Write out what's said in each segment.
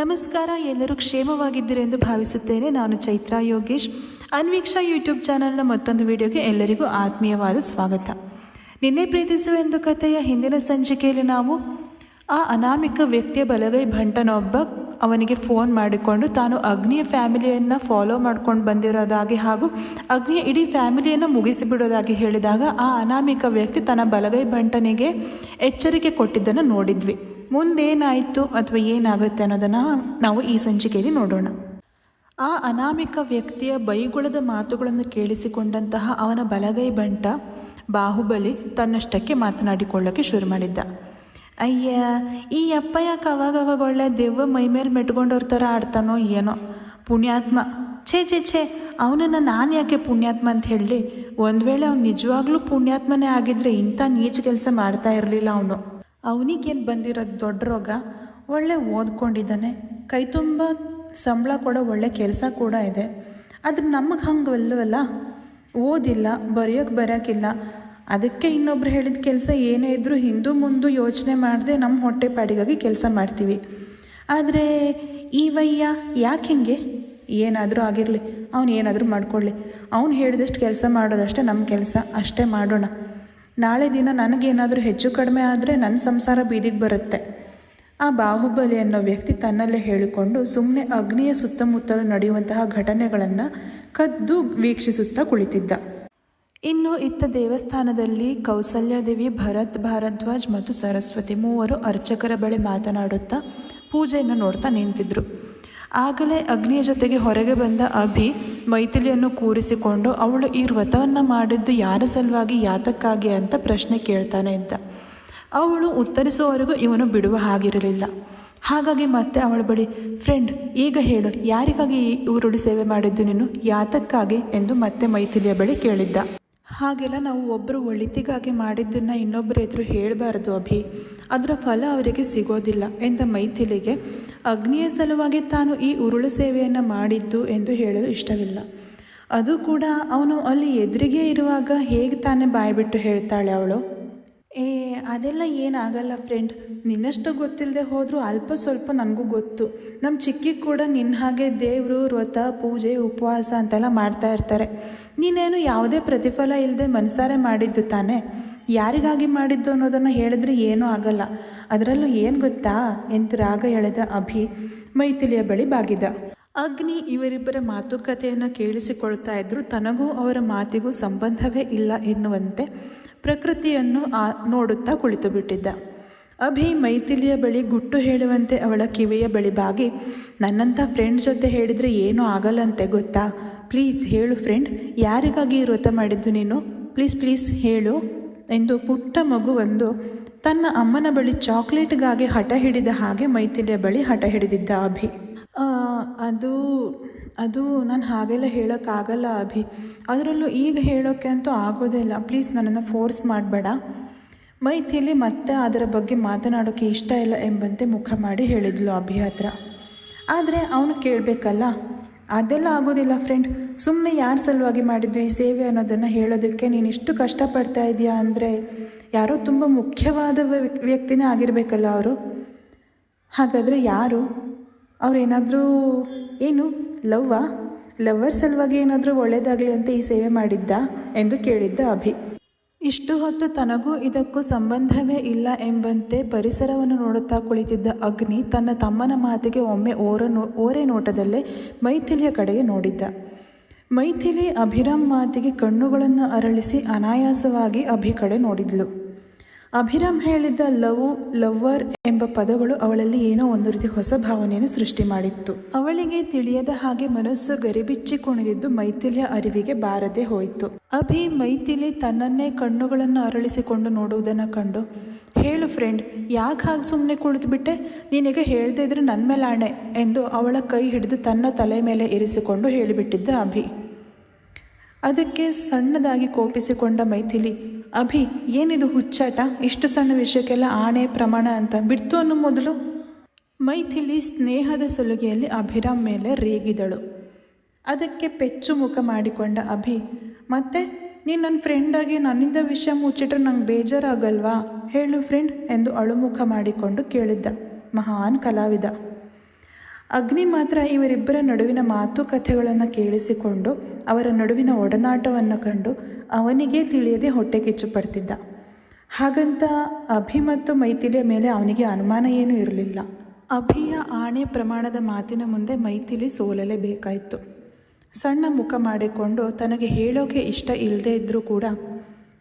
ನಮಸ್ಕಾರ, ಎಲ್ಲರೂ ಕ್ಷೇಮವಾಗಿದ್ದೀರಿ ಎಂದು ಭಾವಿಸುತ್ತೇನೆ. ನಾನು ಚೈತ್ರ ಯೋಗೇಶ್. ಅನ್ವೀಕ್ಷಾ ಯೂಟ್ಯೂಬ್ ಚಾನಲ್ನ ಮತ್ತೊಂದು ವಿಡಿಯೋಗೆ ಎಲ್ಲರಿಗೂ ಆತ್ಮೀಯವಾದ ಸ್ವಾಗತ. ನಿನ್ನೆ ಪ್ರೀತಿಸುವ ಎಂದು ಕಥೆಯ ಹಿಂದಿನ ಸಂಚಿಕೆಯಲ್ಲಿ ನಾವು ಆ ಅನಾಮಿಕ ವ್ಯಕ್ತಿಯ ಬಲಗೈ ಭಂಟನೊಬ್ಬ ಅವನಿಗೆ ಫೋನ್ ಮಾಡಿಕೊಂಡು ತಾನು ಅಗ್ನಿಯ ಫ್ಯಾಮಿಲಿಯನ್ನು ಫಾಲೋ ಮಾಡ್ಕೊಂಡು ಬಂದಿರೋದಾಗಿ ಹಾಗೂ ಅಗ್ನಿಯ ಇಡೀ ಫ್ಯಾಮಿಲಿಯನ್ನು ಮುಗಿಸಿಬಿಡೋದಾಗಿ ಹೇಳಿದಾಗ ಆ ಅನಾಮಿಕ ವ್ಯಕ್ತಿ ತನ್ನ ಬಲಗೈ ಭಂಟನಿಗೆ ಎಚ್ಚರಿಕೆ ಕೊಟ್ಟಿದ್ದನ್ನು ನೋಡಿದ್ವಿ. ಮುಂದೇನಾಯಿತು ಅಥವಾ ಏನಾಗುತ್ತೆ ಅನ್ನೋದನ್ನು ನಾವು ಈ ಸಂಚಿಕೆಯಲ್ಲಿ ನೋಡೋಣ. ಆ ಅನಾಮಿಕ ವ್ಯಕ್ತಿಯ ಬೈಗುಳದ ಮಾತುಗಳನ್ನು ಕೇಳಿಸಿಕೊಂಡಂತಹ ಅವನ ಬಲಗೈ ಬಂಟ ಬಾಹುಬಲಿ ತನ್ನಷ್ಟಕ್ಕೆ ಮಾತನಾಡಿಕೊಳ್ಳೋಕ್ಕೆ ಶುರು ಮಾಡಿದ್ದ. ಅಯ್ಯ, ಈ ಅಪ್ಪ ಯಾಕೆ ಅವಾಗವಾಗ ಒಳ್ಳೆ ದೆವ್ವ ಮೈಮೇಲೆ ಮೆಟ್ಕೊಂಡವ್ರ ಥರ ಆಡ್ತಾನೋ ಏನೋ, ಪುಣ್ಯಾತ್ಮ. ಛೇ, ಅವನನ್ನು ನಾನು ಯಾಕೆ ಪುಣ್ಯಾತ್ಮ ಅಂತ ಹೇಳಲಿ? ಒಂದು ವೇಳೆ ಅವ್ನು ನಿಜವಾಗ್ಲೂ ಪುಣ್ಯಾತ್ಮನೇ ಆಗಿದ್ದರೆ ಇಂಥ ನೀಚ ಕೆಲಸ ಮಾಡ್ತಾ ಇರಲಿಲ್ಲ. ಅವನಿಗೇನು ಬಂದಿರೋದು ದೊಡ್ಡ ರೋಗ. ಒಳ್ಳೆ ಓದ್ಕೊಂಡಿದ್ದಾನೆ, ಕೈ ತುಂಬ ಸಂಬಳ ಕೊಡೋ ಒಳ್ಳೆ ಕೆಲಸ ಕೂಡ ಇದೆ. ಆದರೆ ನಮಗೆ ಹಂಗವಲ್ಲವಲ್ಲ, ಓದಿಲ್ಲ, ಬರೆಯೋಕ್ಕಿಲ್ಲ. ಅದಕ್ಕೆ ಇನ್ನೊಬ್ರು ಹೇಳಿದ ಕೆಲಸ ಏನೇ ಇದ್ದರೂ ಹಿಂದೂ ಮುಂದೆ ಯೋಚನೆ ಮಾಡದೆ ನಮ್ಮ ಹೊಟ್ಟೆ ಪಾಡಿಗಾಗಿ ಕೆಲಸ ಮಾಡ್ತೀವಿ. ಆದರೆ ಈ ವಯ್ಯ ಯಾಕೆ ಹಿಂಗೆ? ಏನಾದರೂ ಆಗಿರಲಿ, ಅವನು ಏನಾದರೂ ಮಾಡ್ಕೊಳ್ಳಿ, ಅವನು ಹೇಳಿದಷ್ಟು ಕೆಲಸ ಮಾಡೋದಷ್ಟೇ ನಮ್ಮ ಕೆಲಸ, ಅಷ್ಟೇ ಮಾಡೋಣ. ನಾಳೆ ದಿನ ನನಗೇನಾದರೂ ಹೆಚ್ಚು ಕಡಿಮೆ ಆದರೆ ನನ್ನ ಸಂಸಾರ ಬೀದಿಗೆ ಬರುತ್ತೆ. ಆ ಬಾಹುಬಲಿ ಅನ್ನೋ ವ್ಯಕ್ತಿ ತನ್ನಲ್ಲೇ ಹೇಳಿಕೊಂಡು ಸುಮ್ಮನೆ ಅಗ್ನಿಯ ಸುತ್ತಮುತ್ತಲು ನಡೆಯುವಂತಹ ಘಟನೆಗಳನ್ನು ಕದ್ದು ವೀಕ್ಷಿಸುತ್ತಾ ಕುಳಿತಿದ್ದ. ಇನ್ನು ಇತ್ತ ದೇವಸ್ಥಾನದಲ್ಲಿ ಕೌಸಲ್ಯಾದೇವಿ, ಭರತ್ ಭಾರದ್ವಾಜ್ ಮತ್ತು ಸರಸ್ವತಿ ಮೂವರು ಅರ್ಚಕರ ಬಳಿ ಮಾತನಾಡುತ್ತಾ ಪೂಜೆಯನ್ನು ನೋಡ್ತಾ ನಿಂತಿದ್ರು. ಆಗಲೇ ಅಗ್ನಿಯ ಜೊತೆಗೆ ಹೊರಗೆ ಬಂದ ಅಭಿ ಮೈಥಿಲಿಯನ್ನು ಕೂರಿಸಿಕೊಂಡು ಅವಳು ಈ ವ್ರತವನ್ನು ಮಾಡಿದ್ದು ಯಾರ ಸಲುವಾಗಿ, ಯಾತಕ್ಕಾಗಿ ಅಂತ ಪ್ರಶ್ನೆ ಕೇಳ್ತಾನೆ ಇದ್ದ. ಅವಳು ಉತ್ತರಿಸುವವರೆಗೂ ಇವನು ಬಿಡುವ ಹಾಗಿರಲಿಲ್ಲ. ಹಾಗಾಗಿ ಮತ್ತೆ ಅವಳ ಬಳಿ, ಫ್ರೆಂಡ್ ಈಗ ಹೇಳು, ಯಾರಿಗಾಗಿ ಈ ಉರುಳಿ ಸೇವೆ ಮಾಡಿದ್ದು ನೀನು, ಯಾತಕ್ಕಾಗಿ ಎಂದು ಮತ್ತೆ ಮೈಥಿಲಿಯ ಬಳಿ ಕೇಳಿದ್ದ. ಹಾಗೆಲ್ಲ ನಾವು ಒಬ್ಬರು ಒಳಿತಿಗಾಗಿ ಮಾಡಿದ್ದನ್ನು ಇನ್ನೊಬ್ಬರ ಎದುರು ಹೇಳಬಾರ್ದು ಅಭಿ, ಅದರ ಫಲ ಅವರಿಗೆ ಸಿಗೋದಿಲ್ಲ ಎಂದ ಮೈಥಿಲಿಗೆ ಅಗ್ನಿಯ ಸಲುವಾಗಿ ತಾನು ಈ ಉರುಳು ಸೇವೆಯನ್ನು ಮಾಡಿದ್ದು ಎಂದು ಹೇಳಲು ಇಷ್ಟವಿಲ್ಲ. ಅದು ಕೂಡ ಅವನು ಅಲ್ಲಿ ಎದುರಿಗೆ ಇರುವಾಗ ಹೇಗೆ ತಾನೇ ಬಾಯ್ಬಿಟ್ಟು ಹೇಳ್ತಾಳೆ ಅವಳು. ಅದೆಲ್ಲ ಏನಾಗಲ್ಲ ಫ್ರೆಂಡ್, ನಿನ್ನಷ್ಟು ಗೊತ್ತಿಲ್ಲದೆ ಹೋದರೂ ಅಲ್ಪ ಸ್ವಲ್ಪ ನನಗೂ ಗೊತ್ತು. ನಮ್ಮ ಚಿಕ್ಕಿಗೆ ಕೂಡ ನಿನ್ನ ಹಾಗೆ ದೇವರು ವ್ರತ, ಪೂಜೆ, ಉಪವಾಸ ಅಂತೆಲ್ಲ ಮಾಡ್ತಾ ಇರ್ತಾರೆ. ನೀನೇನು ಯಾವುದೇ ಪ್ರತಿಫಲ ಇಲ್ಲದೆ ಮನಸಾರೆ ಮಾಡಿದ್ದು ತಾನೇ. ಯಾರಿಗಾಗಿ ಮಾಡಿದ್ದು ಅನ್ನೋದನ್ನು ಹೇಳಿದ್ರೆ ಏನೂ ಆಗಲ್ಲ. ಅದರಲ್ಲೂ ಏನು ಗೊತ್ತಾ ಎಂದು ರಾಗ ಎಳೆದ ಅಭಿ ಮೈಥಿಲಿಯ ಬಳಿ ಬಾಗಿದ. ಅಗ್ನಿ ಇವರಿಬ್ಬರ ಮಾತುಕತೆಯನ್ನು ಕೇಳಿಸಿಕೊಳ್ತಾ ಇದ್ದರೂ ತನಗೂ ಅವರ ಮಾತಿಗೂ ಸಂಬಂಧವೇ ಇಲ್ಲ ಎನ್ನುವಂತೆ ಪ್ರಕೃತಿಯನ್ನು ನೋಡುತ್ತಾ ಕುಳಿತು ಬಿಟ್ಟಿದ್ದ. ಅಭಿ ಮೈಥಿಲಿಯ ಬಳಿ ಗುಟ್ಟು ಹೇಳುವಂತೆ ಅವಳ ಕಿವಿಯ ಬಳಿ ಬಾಗಿ, ನನ್ನಂಥ ಫ್ರೆಂಡ್ ಜೊತೆ ಹೇಳಿದರೆ ಏನೂ ಆಗಲ್ಲಂತೆ ಗೊತ್ತಾ, ಪ್ಲೀಸ್ ಹೇಳು ಫ್ರೆಂಡ್, ಯಾರಿಗಾಗಿ ವ್ರತ ಮಾಡಿದ್ದು ನೀನು, ಪ್ಲೀಸ್ ಹೇಳು ಎಂದು ಪುಟ್ಟ ಮಗುವೊಂದು ತನ್ನ ಅಮ್ಮನ ಬಳಿ ಚಾಕ್ಲೇಟ್ಗಾಗಿ ಹಠ ಹಿಡಿದ ಹಾಗೆ ಮೈಥಿಲಿಯ ಬಳಿ ಹಠ ಹಿಡಿದಿದ್ದ ಅಭಿ. ಅದು ನಾನು ಹಾಗೆಲ್ಲ ಹೇಳೋಕ್ಕಾಗಲ್ಲ ಅಭಿ, ಅದರಲ್ಲೂ ಈಗ ಹೇಳೋಕ್ಕೆ ಅಂತೂ ಆಗೋದೇ ಇಲ್ಲ, ಪ್ಲೀಸ್ ನನ್ನನ್ನು ಫೋರ್ಸ್ ಮಾಡಬೇಡ. ಮೈಥಿಲಿ ಮತ್ತೆ ಅದರ ಬಗ್ಗೆ ಮಾತನಾಡೋಕ್ಕೆ ಇಷ್ಟ ಇಲ್ಲ ಎಂಬಂತೆ ಮುಖ ಮಾಡಿ ಹೇಳಿದ್ಲು ಅಭಿ ಹತ್ರ. ಆದರೆ ಅವನು ಕೇಳಬೇಕಲ್ಲ. ಅದೆಲ್ಲ ಆಗೋದಿಲ್ಲ ಫ್ರೆಂಡ್, ಸುಮ್ಮನೆ ಯಾರ ಸಲುವಾಗಿ ಮಾಡಿದ್ದು ಈ ಸೇವೆ ಅನ್ನೋದನ್ನು ಹೇಳೋದಕ್ಕೆ ನೀನು ಇಷ್ಟು ಕಷ್ಟಪಡ್ತಾ ಇದೆಯಾ ಅಂದರೆ ಯಾರೋ ತುಂಬ ಮುಖ್ಯವಾದ ವ್ಯಕ್ತಿನೇ ಆಗಿರಬೇಕಲ್ಲ ಅವರು. ಹಾಗಾದರೆ ಯಾರು? ಅವರೇನಾದರೂ ಏನು ಲವ್ವರ್ ಸಲುವಾಗಿ ಏನಾದರೂ ಒಳ್ಳೆಯದಾಗಲಿ ಅಂತ ಈ ಸೇವೆ ಮಾಡಿದ್ದ ಎಂದು ಕೇಳಿದ್ದ ಅಭಿ. ಇಷ್ಟು ಹೊತ್ತು ತನಗೂ ಇದಕ್ಕೂ ಸಂಬಂಧವೇ ಇಲ್ಲ ಎಂಬಂತೆ ಪರಿಸರವನ್ನು ನೋಡುತ್ತಾ ಕುಳಿತಿದ್ದ ಅಗ್ನಿ ತನ್ನ ತಮ್ಮನ ಮಾತಿಗೆ ಒಮ್ಮೆ ಓರೆ ನೋಟದಲ್ಲೇ ಮೈಥಿಲಿಯ ಕಡೆಗೆ ನೋಡಿದ್ದ. ಮೈಥಿಲಿ ಅಭಿರಾಮ್ ಮಾತಿಗೆ ಕಣ್ಣುಗಳನ್ನು ಅರಳಿಸಿ ಅನಾಯಾಸವಾಗಿ ಅಭಿ ಕಡೆ ನೋಡಿದ್ಲು. ಅಭಿರಾಮ್ ಹೇಳಿದ್ದ ಲವ್ವರ್ ಎಂಬ ಪದಗಳು ಅವಳಲ್ಲಿ ಏನೋ ಒಂದು ರೀತಿ ಹೊಸ ಭಾವನೆಯನ್ನು ಸೃಷ್ಟಿ ಮಾಡಿತ್ತು. ಅವಳಿಗೆ ತಿಳಿಯದ ಹಾಗೆ ಮನಸ್ಸು ಗರಿಬಿಚ್ಚಿ ಕುಣಿದಿದ್ದು ಮೈಥಿಲಿಯ ಅರಿವಿಗೆ ಬಾರದೆ ಹೋಯಿತು. ಅಭಿ ಮೈಥಿಲಿ ತನ್ನನ್ನೇ ಕಣ್ಣುಗಳನ್ನು ಅರಳಿಸಿಕೊಂಡು ನೋಡುವುದನ್ನು ಕಂಡು, ಹೇಳು ಫ್ರೆಂಡ್, ಯಾಕೆ ಹಾಗೆ ಸುಮ್ಮನೆ ಕುಳಿತುಬಿಟ್ಟೆ, ನೀನೀಗ ಹೇಳ್ದೇ ಇದ್ರೆ ನನ್ನ ಮೇಲೆ ಆಣೆ ಎಂದು ಅವಳ ಕೈ ಹಿಡಿದು ತನ್ನ ತಲೆ ಮೇಲೆ ಇರಿಸಿಕೊಂಡು ಹೇಳಿಬಿಟ್ಟಿದ್ದ ಅಭಿ. ಅದಕ್ಕೆ ಸಣ್ಣದಾಗಿ ಕೋಪಿಸಿಕೊಂಡ ಮೈಥಿಲಿ, ಅಭಿ ಏನಿದು ಹುಚ್ಚಾಟ, ಇಷ್ಟು ಸಣ್ಣ ವಿಷಯಕ್ಕೆಲ್ಲ ಆಣೆ ಪ್ರಮಾಣ ಅಂತ ಬಿಡ್ತು ಅನ್ನೋ ಮೊದಲು. ಮೈಥಿಲಿ ಸ್ನೇಹದ ಸಲುಗೆಯಲ್ಲಿ ಅಭಿರಾಮ್ ಮೇಲೆ ರೇಗಿದಳು. ಅದಕ್ಕೆ ಪೆಚ್ಚು ಮುಖ ಮಾಡಿಕೊಂಡ ಅಭಿ, ಮತ್ತೆ ನೀನು ನನ್ನ ಫ್ರೆಂಡಾಗಿ ನನ್ನಿಂದ ವಿಷಯ ಮುಚ್ಚಿಟ್ರೆ ನಂಗೆ ಬೇಜಾರಾಗಲ್ವಾ, ಹೇಳು ಫ್ರೆಂಡ್ ಎಂದು ಅಳುಮುಖ ಮಾಡಿಕೊಂಡು ಕೇಳಿದ್ದ ಮಹಾನ್ ಕಲಾವಿದ. ಅಗ್ನಿ ಮಾತ್ರ ಇವರಿಬ್ಬರ ನಡುವಿನ ಮಾತುಕತೆಗಳನ್ನು ಕೇಳಿಸಿಕೊಂಡು ಅವರ ನಡುವಿನ ಒಡನಾಟವನ್ನು ಕಂಡು ಅವನಿಗೇ ತಿಳಿಯದೆ ಹೊಟ್ಟೆ ಕಿಚ್ಚು ಪಡ್ತಿದ್ದ. ಹಾಗಂತ ಅಭಿ ಮತ್ತು ಮೈಥಿಲಿಯ ಮೇಲೆ ಅವನಿಗೆ ಅನುಮಾನ ಏನೂ ಇರಲಿಲ್ಲ. ಅಭಿಯ ಆಣೆ ಪ್ರಮಾಣದ ಮಾತಿನ ಮುಂದೆ ಮೈಥಿಲಿ ಸೋಲಲೇಬೇಕಾಯಿತು. ಸಣ್ಣ ಮುಖ ಮಾಡಿಕೊಂಡು ತನಗೆ ಹೇಳೋಕೆ ಇಷ್ಟ ಇಲ್ಲದೇ ಇದ್ದರೂ ಕೂಡ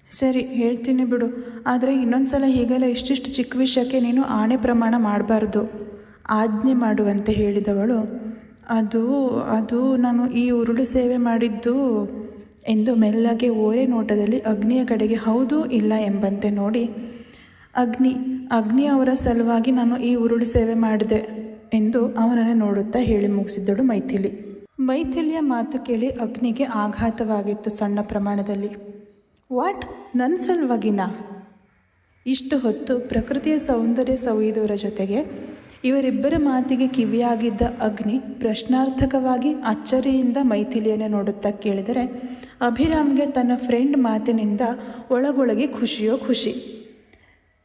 ಸರಿ ಹೇಳ್ತೀನಿ ಬಿಡು, ಆದರೆ ಇನ್ನೊಂದು ಸಲ ಹೀಗೆಲ್ಲ ಇಷ್ಟಿಷ್ಟು ಚಿಕ್ಕ ವಿಷಯಕ್ಕೆ ನೀನು ಆಣೆ ಪ್ರಮಾಣ ಮಾಡಬಾರ್ದು, ಆಜ್ಞೆ ಮಾಡುವಂತೆ ಹೇಳಿದವಳು ಅದು ನಾನು ಈ ಉರುಳು ಸೇವೆ ಮಾಡಿದ್ದು ಎಂದು ಮೆಲ್ಲಗೆ ಓರೆ ನೋಟದಲ್ಲಿ ಅಗ್ನಿಯ ಕಡೆಗೆ ಹೌದು ಇಲ್ಲ ಎಂಬಂತೆ ನೋಡಿ ಅಗ್ನಿ ಅವರ ಸಲುವಾಗಿ ನಾನು ಈ ಉರುಳು ಸೇವೆ ಮಾಡಿದೆ ಎಂದು ಅವನನ್ನು ನೋಡುತ್ತಾ ಹೇಳಿ ಮುಗಿಸಿದ್ದಳು ಮೈಥಿಲಿ. ಮೈಥಿಲಿಯ ಮಾತು ಕೇಳಿ ಅಗ್ನಿಗೆ ಆಘಾತವಾಗಿತ್ತು ಸಣ್ಣ ಪ್ರಮಾಣದಲ್ಲಿ. ವಾಟ್, ನನ್ನ ಸಲುವಾಗಿನಾ? ಇಷ್ಟು ಹೊತ್ತು ಪ್ರಕೃತಿಯ ಸೌಂದರ್ಯ ಸವಿಯುವುದರ ಜೊತೆಗೆ ಇವರಿಬ್ಬರ ಮಾತಿಗೆ ಕಿವಿಯಾಗಿದ್ದ ಅಗ್ನಿ ಪ್ರಶ್ನಾರ್ಥಕವಾಗಿ ಅಚ್ಚರಿಯಿಂದ ಮೈಥಿಲಿಯನ್ನು ನೋಡುತ್ತಾ ಕೇಳಿದರೆ ಅಭಿರಾಮ್ಗೆ ತನ್ನ ಫ್ರೆಂಡ್ ಮಾತಿನಿಂದ ಒಳಗೊಳಗೆ ಖುಷಿಯೋ ಖುಷಿ.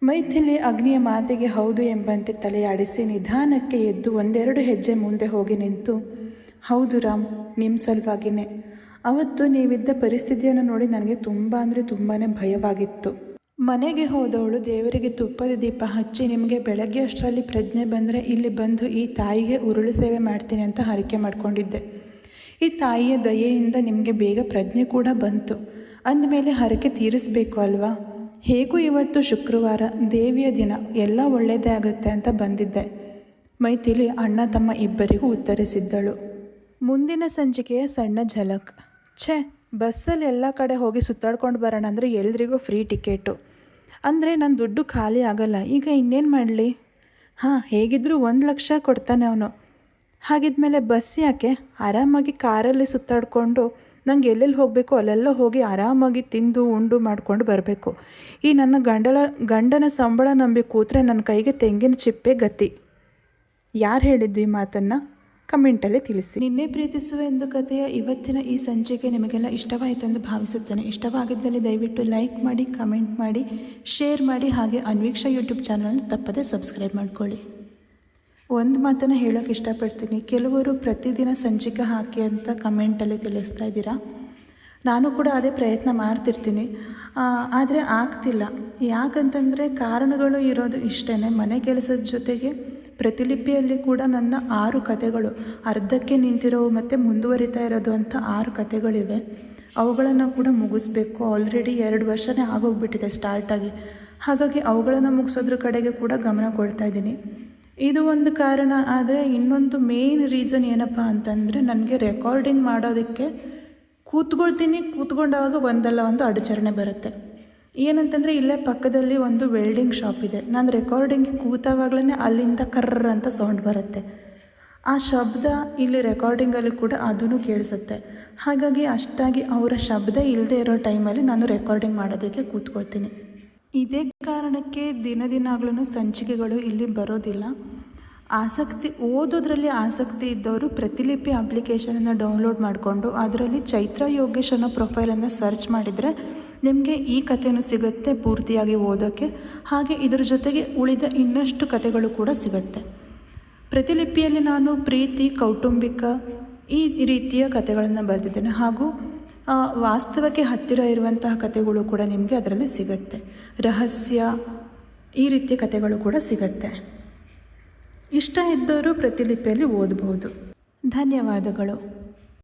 ಮೈಥಿಲಿ ಅಗ್ನಿಯ ಮಾತಿಗೆ ಹೌದು ಎಂಬಂತೆ ತಲೆಯಾಡಿಸಿ ನಿಧಾನಕ್ಕೆ ಎದ್ದು ಒಂದೆರಡು ಹೆಜ್ಜೆ ಮುಂದೆ ಹೋಗಿ ನಿಂತು, ಹೌದು ರಾಮ್, ನಿಮ್ಮ ಸಲುವಾಗಿನೇ. ಅವತ್ತು ನೀವಿದ್ದ ಪರಿಸ್ಥಿತಿಯನ್ನು ನೋಡಿ ನನಗೆ ತುಂಬಾ ಭಯವಾಗಿತ್ತು. ಮನೆಗೆ ಹೋದವಳು ದೇವರಿಗೆ ತುಪ್ಪದ ದೀಪ ಹಚ್ಚಿ ನಿಮಗೆ ಬೆಳಗ್ಗೆ ಅಷ್ಟರಲ್ಲಿ ಪ್ರಜ್ಞೆ ಬಂದರೆ ಇಲ್ಲಿ ಬಂದು ಈ ತಾಯಿಗೆ ಉರುಳು ಸೇವೆ ಮಾಡ್ತೀನಿ ಅಂತ ಹರಕೆ ಮಾಡಿಕೊಂಡಿದ್ದೆ. ಈ ತಾಯಿಯ ದಯೆಯಿಂದ ನಿಮಗೆ ಬೇಗ ಪ್ರಜ್ಞೆ ಕೂಡ ಬಂತು. ಅಂದಮೇಲೆ ಹರಕೆ ತೀರಿಸಬೇಕು ಅಲ್ವಾ? ಹೇಗೂ ಇವತ್ತು ಶುಕ್ರವಾರ, ದೇವಿಯ ದಿನ, ಎಲ್ಲ ಒಳ್ಳೆಯದೇ ಆಗುತ್ತೆ ಅಂತ ಬಂದಿದ್ದೆ. ಮೈಥಿಲಿ ಅಣ್ಣ ತಮ್ಮ ಇಬ್ಬರಿಗೂ ಉತ್ತರಿಸಿದ್ದಳು. ಮುಂದಿನ ಸಂಚಿಕೆಯ ಸಣ್ಣ ಝಲಕ್. ಬಸ್ಸಲ್ಲಿ ಎಲ್ಲ ಕಡೆ ಹೋಗಿ ಸುತ್ತಾಡ್ಕೊಂಡು ಬರೋಣ ಅಂದರೆ ಎಲ್ರಿಗೂ ಫ್ರೀ ಟಿಕೆಟು. ಅಂದರೆ ನನ್ನ ದುಡ್ಡು ಖಾಲಿ ಆಗಲ್ಲ. ಈಗ ಇನ್ನೇನು ಮಾಡಲಿ? ಹೇಗಿದ್ದರೂ 1,00,000 ಕೊಡ್ತಾನೆ ಅವನು. ಹಾಗಿದ್ಮೇಲೆ ಬಸ್ ಯಾಕೆ? ಆರಾಮಾಗಿ ಕಾರಲ್ಲಿ ಸುತ್ತಾಡಿಕೊಂಡು ನಂಗೆ ಎಲ್ಲೆಲ್ಲಿ ಹೋಗಬೇಕು ಅಲ್ಲೆಲ್ಲ ಹೋಗಿ ಆರಾಮಾಗಿ ತಿಂದು ಉಂಡು ಮಾಡಿಕೊಂಡು ಬರಬೇಕು. ಈ ನನ್ನ ಗಂಡನ ಸಂಬಳ ನಂಬಿ ಕೂತ್ರೆ ನನ್ನ ಕೈಗೆ ತೆಂಗಿನ ಚಿಪ್ಪೆ ಗತಿ. ಯಾರು ಹೇಳಿದ್ದು ಈ ಮಾತನ್ನು? ಕಮೆಂಟಲ್ಲಿ ತಿಳಿಸಿ. ನಿನ್ನೆ ಪ್ರೀತಿಸುವ ಎಂದು ಕಥೆಯ ಇವತ್ತಿನ ಈ ಸಂಚಿಕೆ ನಿಮಗೆಲ್ಲ ಇಷ್ಟವಾಯಿತು ಎಂದು ಭಾವಿಸುತ್ತೇನೆ. ಇಷ್ಟವಾಗಿದ್ದಲ್ಲಿ ದಯವಿಟ್ಟು ಲೈಕ್ ಮಾಡಿ, ಕಮೆಂಟ್ ಮಾಡಿ, ಶೇರ್ ಮಾಡಿ, ಹಾಗೆ ಅನ್ವೀಕ್ಷಾ ಯೂಟ್ಯೂಬ್ ಚಾನಲ್ನ ತಪ್ಪದೇ ಸಬ್ಸ್ಕ್ರೈಬ್ ಮಾಡ್ಕೊಳ್ಳಿ. ಒಂದು ಮಾತನ್ನು ಹೇಳೋಕ್ಕೆ ಇಷ್ಟಪಡ್ತೀನಿ. ಕೆಲವರು ಪ್ರತಿದಿನ ಸಂಚಿಕೆ ಹಾಕಿ ಅಂತ ಕಮೆಂಟಲ್ಲಿ ತಿಳಿಸ್ತಾ ಇದ್ದೀರಾ. ನಾನು ಕೂಡ ಅದೇ ಪ್ರಯತ್ನ ಮಾಡ್ತಿರ್ತೀನಿ, ಆದರೆ ಆಗ್ತಿಲ್ಲ. ಯಾಕಂತಂದರೆ ಕಾರಣಗಳು ಇರೋದು ಇಷ್ಟೇ. ಮನೆ ಕೆಲಸದ ಜೊತೆಗೆ ಪ್ರತಿಲಿಪಿಯಲ್ಲಿ ಕೂಡ ನನ್ನ 6 ಕಥೆಗಳು ಅರ್ಧಕ್ಕೆ ನಿಂತಿರೋವು ಮತ್ತು ಮುಂದುವರಿತಾ ಇರೋದು ಅಂತ 6 ಕಥೆಗಳಿವೆ. ಅವುಗಳನ್ನು ಕೂಡ ಮುಗಿಸ್ಬೇಕು. ಆಲ್ರೆಡಿ 2 ವರ್ಷನೇ ಆಗೋಗ್ಬಿಟ್ಟಿದೆ ಸ್ಟಾರ್ಟಾಗಿ. ಹಾಗಾಗಿ ಅವುಗಳನ್ನು ಮುಗಿಸೋದ್ರ ಕಡೆಗೆ ಕೂಡ ಗಮನ ಕೊಡ್ತಾ ಇದ್ದೀನಿ. ಇದು ಒಂದು ಕಾರಣ. ಆದರೆ ಇನ್ನೊಂದು ಮೇನ್ ರೀಸನ್ ಏನಪ್ಪ ಅಂತಂದರೆ ನನಗೆ ರೆಕಾರ್ಡಿಂಗ್ ಮಾಡೋದಕ್ಕೆ ಕೂತ್ಕೊಂಡಾಗ ಒಂದಲ್ಲ ಒಂದು ಅಡಚಣೆ ಬರುತ್ತೆ. ಏನಂತಂದರೆ ಇಲ್ಲೇ ಪಕ್ಕದಲ್ಲಿ ಒಂದು ವೆಲ್ಡಿಂಗ್ ಶಾಪ್ ಇದೆ. ನಾನು ರೆಕಾರ್ಡಿಂಗ್ಗೆ ಕೂತವಾಗಲೇ ಅಲ್ಲಿಂದ ಕರ್ರ ಅಂತ ಸೌಂಡ್ ಬರುತ್ತೆ. ಆ ಶಬ್ದ ಇಲ್ಲಿ ರೆಕಾರ್ಡಿಂಗಲ್ಲಿ ಕೂಡ ಅದೂ ಕೇಳಿಸುತ್ತೆ. ಹಾಗಾಗಿ ಅಷ್ಟಾಗಿ ಅವರ ಶಬ್ದ ಇಲ್ಲದೆ ಇರೋ ಟೈಮಲ್ಲಿ ನಾನು ರೆಕಾರ್ಡಿಂಗ್ ಮಾಡೋದಕ್ಕೆ ಕೂತ್ಕೊಳ್ತೀನಿ. ಇದೇ ಕಾರಣಕ್ಕೆ ದಿನಾಗಲೂ ಸಂಚಿಕೆಗಳು ಇಲ್ಲಿ ಬರೋದಿಲ್ಲ. ಓದೋದ್ರಲ್ಲಿ ಆಸಕ್ತಿ ಇದ್ದವರು ಪ್ರತಿಲಿಪಿ ಅಪ್ಲಿಕೇಶನನ್ನು ಡೌನ್ಲೋಡ್ ಮಾಡಿಕೊಂಡು ಅದರಲ್ಲಿ ಚೈತ್ರಾ ಯೋಗೇಶ್ ಅನ್ನೋ ಪ್ರೊಫೈಲನ್ನು ಸರ್ಚ್ ಮಾಡಿದರೆ ನಿಮಗೆ ಈ ಕಥೆನೂ ಸಿಗುತ್ತೆ ಪೂರ್ತಿಯಾಗಿ ಓದೋಕ್ಕೆ. ಹಾಗೆ ಇದರ ಜೊತೆಗೆ ಉಳಿದ ಇನ್ನಷ್ಟು ಕಥೆಗಳು ಕೂಡ ಸಿಗುತ್ತೆ. ಪ್ರತಿಲಿಪಿಯಲ್ಲಿ ನಾನು ಪ್ರೀತಿ, ಕೌಟುಂಬಿಕ ಈ ರೀತಿಯ ಕಥೆಗಳನ್ನು ಬರೆದಿದ್ದೇನೆ. ಹಾಗೂ ವಾಸ್ತವಕ್ಕೆ ಹತ್ತಿರ ಇರುವಂತಹ ಕಥೆಗಳು ಕೂಡ ನಿಮಗೆ ಅದರಲ್ಲಿ ಸಿಗುತ್ತೆ. ರಹಸ್ಯ ಈ ರೀತಿಯ ಕಥೆಗಳು ಕೂಡ ಸಿಗುತ್ತೆ. ಇಷ್ಟ ಇದ್ದವರು ಪ್ರತಿಲಿಪಿಯಲ್ಲಿ ಓದಬಹುದು. ಧನ್ಯವಾದಗಳು.